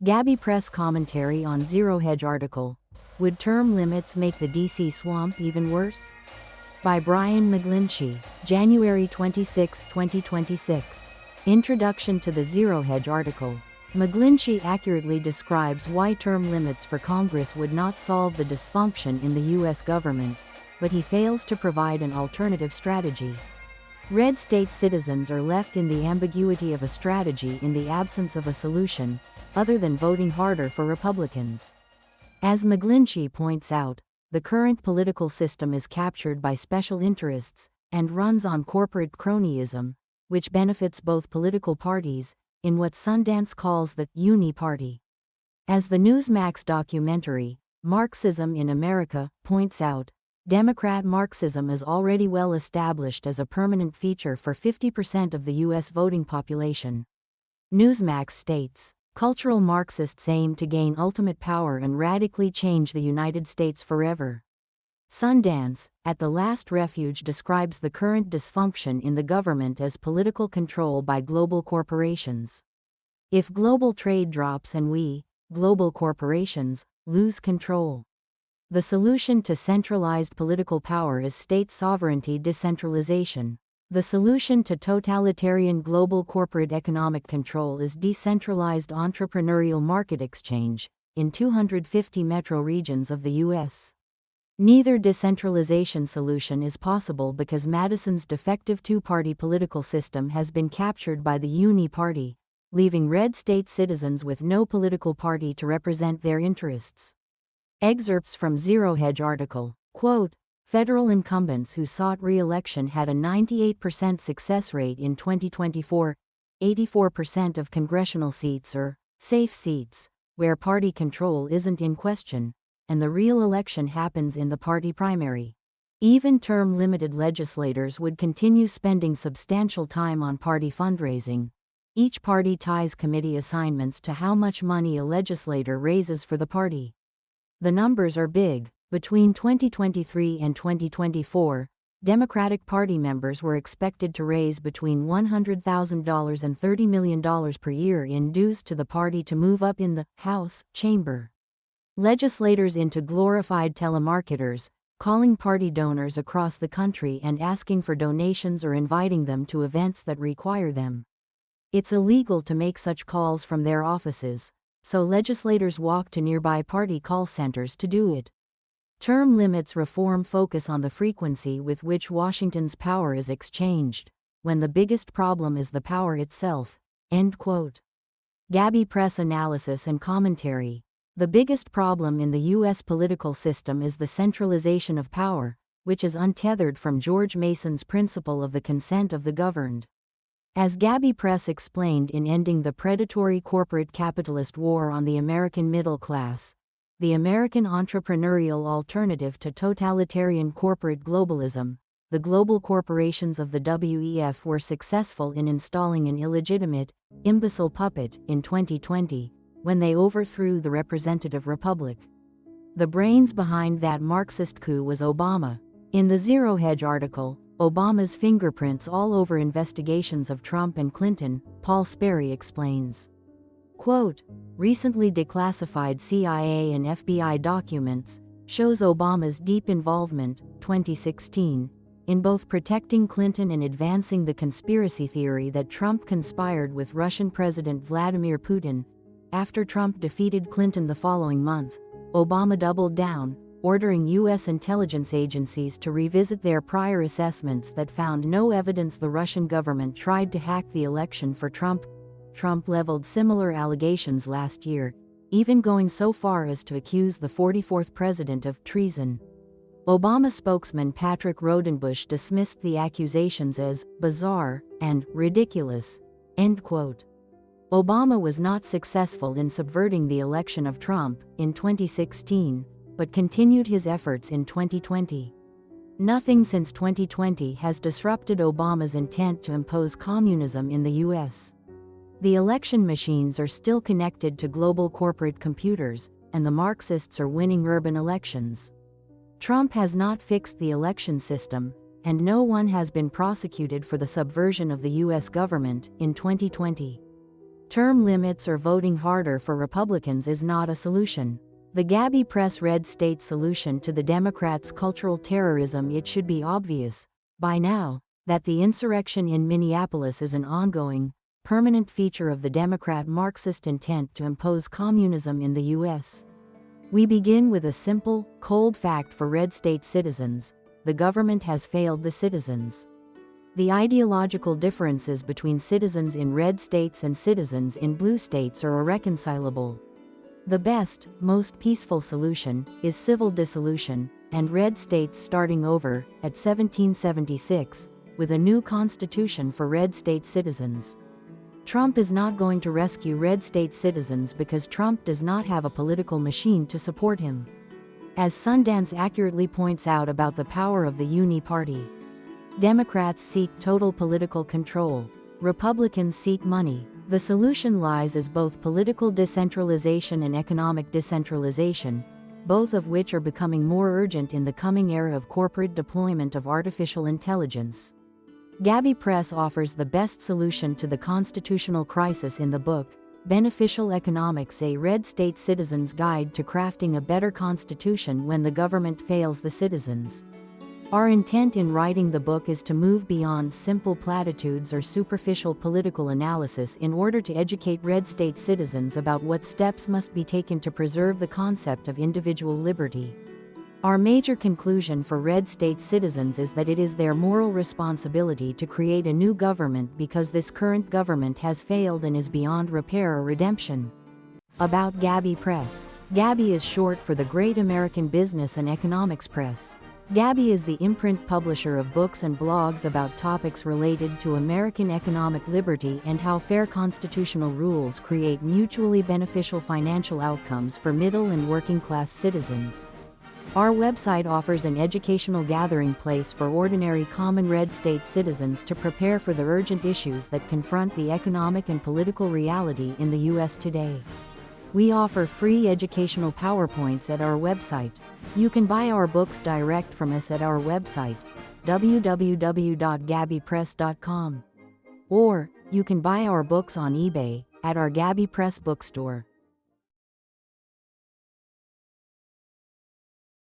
Gabby press commentary on ZeroHedge article. Would term limits make the DC swamp even worse? By Brian McGlinchey, January 26, 2026. Introduction to the ZeroHedge article. McGlinchey accurately describes why term limits for Congress would not solve the dysfunction in the U.S. government, but he fails to provide an alternative strategy. Red state citizens are left in the ambiguity of a strategy in the absence of a solution, other than voting harder for Republicans. As McGlinchey points out, the current political system is captured by special interests and runs on corporate cronyism, which benefits both political parties, in what Sundance calls the Uni Party. As the Newsmax documentary, Marxism in America, points out, Democrat Marxism is already well established as a permanent feature for 50% of the U.S. voting population. Newsmax states, cultural Marxists aim to gain ultimate power and radically change the United States forever. Sundance, at the last refuge, describes the current dysfunction in the government as political control by global corporations. If global trade drops and we, global corporations, lose control, the solution to centralized political power is state sovereignty decentralization. The solution to totalitarian global corporate economic control is decentralized entrepreneurial market exchange, in 250 metro regions of the U.S. Neither decentralization solution is possible because Madison's defective two-party political system has been captured by the Uni Party, leaving red state citizens with no political party to represent their interests. Excerpts from ZeroHedge article, quote, federal incumbents who sought re-election had a 98% success rate in 2024, 84% of congressional seats are safe seats, where party control isn't in question, and the real election happens in the party primary. Even term-limited legislators would continue spending substantial time on party fundraising. Each party ties committee assignments to how much money a legislator raises for the party. The numbers are big. Between 2023 and 2024, Democratic Party members were expected to raise between $100,000 and $30 million per year in dues to the party to move up in the House chamber. Legislators into glorified telemarketers, calling party donors across the country and asking for donations or inviting them to events that require them. It's illegal to make such calls from their offices, so legislators walk to nearby party call centers to do it. Term limits reform focus on the frequency with which Washington's power is exchanged, when the biggest problem is the power itself. End quote. Gabby press analysis and commentary. The biggest problem in the U.S. political system is the centralization of power, which is untethered from George Mason's principle of the consent of the governed. As Gabby Press explained in Ending the Predatory Corporate Capitalist War on the American Middle Class, the American entrepreneurial alternative to totalitarian corporate globalism, the global corporations of the WEF were successful in installing an illegitimate, imbecile puppet in 2020, when they overthrew the representative republic. The brains behind that Marxist coup was Obama. In the ZeroHedge article, Obama's fingerprints all over investigations of Trump and Clinton, Paul Sperry explains. Quote, recently declassified CIA and FBI documents shows Obama's deep involvement, 2016, in both protecting Clinton and advancing the conspiracy theory that Trump conspired with Russian President Vladimir Putin. After Trump defeated Clinton the following month, Obama doubled down, ordering U.S. intelligence agencies to revisit their prior assessments that found no evidence the Russian government tried to hack the election for Trump. Trump leveled similar allegations last year, even going so far as to accuse the 44th president of treason. Obama spokesman Patrick Rodenbush dismissed the accusations as bizarre and ridiculous. End quote. Obama was not successful in subverting the election of Trump in 2016, but continued his efforts in 2020. Nothing since 2020 has disrupted Obama's intent to impose communism in the U.S. The election machines are still connected to global corporate computers, and the Marxists are winning urban elections. Trump has not fixed the election system, and no one has been prosecuted for the subversion of the U.S. government in 2020. Term limits or voting harder for Republicans is not a solution. The Gabby Press Red State solution to the Democrats' cultural terrorism. It should be obvious by now that the insurrection in Minneapolis is an ongoing, permanent feature of the Democrat Marxist intent to impose communism in the U.S. We begin with a simple, cold fact for red state citizens: the government has failed the citizens. The ideological differences between citizens in red states and citizens in blue states are irreconcilable. The best, most peaceful solution is civil dissolution, and red states starting over at 1776 with a new constitution for red state citizens. Trump is not going to rescue red state citizens because Trump does not have a political machine to support him. As Sundance accurately points out about the power of the Uni Party, Democrats seek total political control. Republicans seek money. The solution lies as both political decentralization and economic decentralization, both of which are becoming more urgent in the coming era of corporate deployment of artificial intelligence. Gabby Press offers the best solution to the constitutional crisis in the book, Beneficial Economics: A Red State Citizen's Guide to Crafting a Better Constitution When the Government Fails the Citizens. Our intent in writing the book is to move beyond simple platitudes or superficial political analysis in order to educate red state citizens about what steps must be taken to preserve the concept of individual liberty. Our major conclusion for red state citizens is that it is their moral responsibility to create a new government because this current government has failed and is beyond repair or redemption. About Gabby Press. Gabby is short for the Great American Business and Economics Press. Gabby is the imprint publisher of books and blogs about topics related to American economic liberty and how fair constitutional rules create mutually beneficial financial outcomes for middle and working class citizens. Our website offers an educational gathering place for ordinary common red state citizens to prepare for the urgent issues that confront the economic and political reality in the U.S. today. We offer free educational PowerPoints at our website. You can buy our books direct from us at our website, www.gabbypress.com. Or, you can buy our books on eBay, at our Gabby Press bookstore.